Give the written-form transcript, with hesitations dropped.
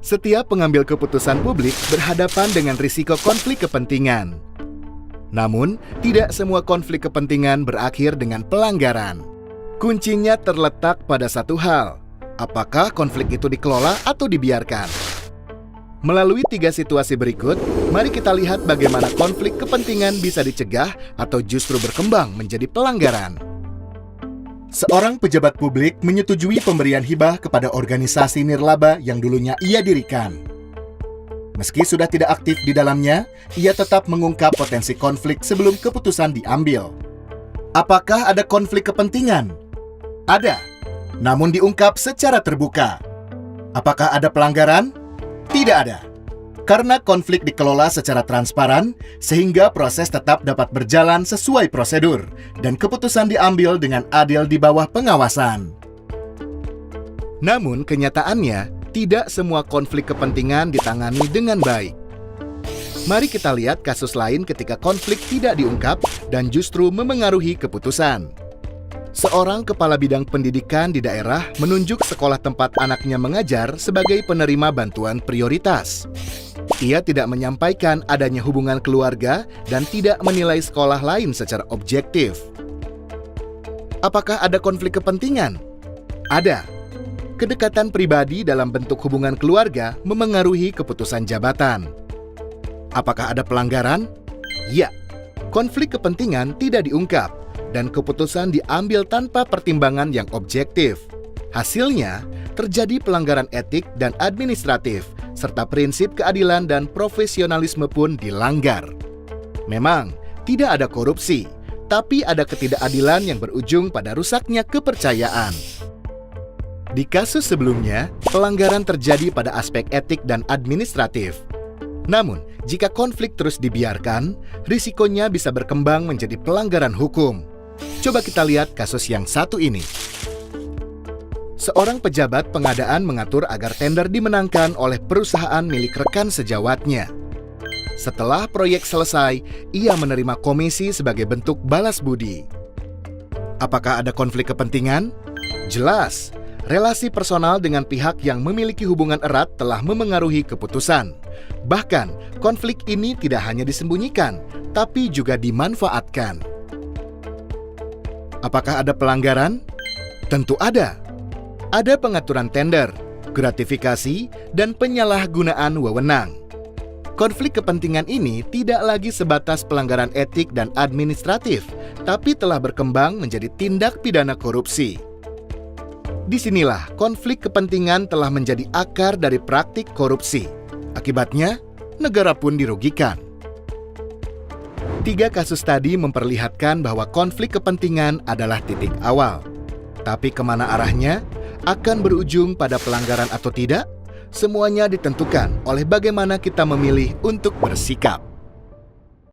Setiap pengambil keputusan publik berhadapan dengan risiko konflik kepentingan. Namun, tidak semua konflik kepentingan berakhir dengan pelanggaran. Kuncinya terletak pada satu hal, apakah konflik itu dikelola atau dibiarkan? Melalui 3 situasi berikut, mari kita lihat bagaimana konflik kepentingan bisa dicegah atau justru berkembang menjadi pelanggaran. Seorang pejabat publik menyetujui pemberian hibah kepada organisasi nirlaba yang dulunya ia dirikan. Meski sudah tidak aktif di dalamnya, ia tetap mengungkap potensi konflik sebelum keputusan diambil. Apakah ada konflik kepentingan? Ada, namun diungkap secara terbuka. Apakah ada pelanggaran? Tidak ada. Karena konflik dikelola secara transparan, sehingga proses tetap dapat berjalan sesuai prosedur, dan keputusan diambil dengan adil di bawah pengawasan. Namun, kenyataannya, tidak semua konflik kepentingan ditangani dengan baik. Mari kita lihat kasus lain ketika konflik tidak diungkap dan justru memengaruhi keputusan. Seorang kepala bidang pendidikan di daerah menunjuk sekolah tempat anaknya mengajar sebagai penerima bantuan prioritas. Ia tidak menyampaikan adanya hubungan keluarga dan tidak menilai sekolah lain secara objektif. Apakah ada konflik kepentingan? Ada. Kedekatan pribadi dalam bentuk hubungan keluarga memengaruhi keputusan jabatan. Apakah ada pelanggaran? Ya. Konflik kepentingan tidak diungkap dan keputusan diambil tanpa pertimbangan yang objektif. Hasilnya, terjadi pelanggaran etik dan administratif, serta prinsip keadilan dan profesionalisme pun dilanggar. Memang, tidak ada korupsi, tapi ada ketidakadilan yang berujung pada rusaknya kepercayaan. Di kasus sebelumnya, pelanggaran terjadi pada aspek etik dan administratif. Namun, jika konflik terus dibiarkan, risikonya bisa berkembang menjadi pelanggaran hukum. Coba kita lihat kasus yang satu ini. Seorang pejabat pengadaan mengatur agar tender dimenangkan oleh perusahaan milik rekan sejawatnya. Setelah proyek selesai, ia menerima komisi sebagai bentuk balas budi. Apakah ada konflik kepentingan? Jelas, relasi personal dengan pihak yang memiliki hubungan erat telah memengaruhi keputusan. Bahkan, konflik ini tidak hanya disembunyikan, tapi juga dimanfaatkan. Apakah ada pelanggaran? Tentu ada. Ada pengaturan tender, gratifikasi, dan penyalahgunaan wewenang. Konflik kepentingan ini tidak lagi sebatas pelanggaran etik dan administratif, tapi telah berkembang menjadi tindak pidana korupsi. Disinilah konflik kepentingan telah menjadi akar dari praktik korupsi. Akibatnya, negara pun dirugikan. 3 kasus tadi memperlihatkan bahwa konflik kepentingan adalah titik awal. Tapi kemana arahnya? Akan berujung pada pelanggaran atau tidak? Semuanya ditentukan oleh bagaimana kita memilih untuk bersikap.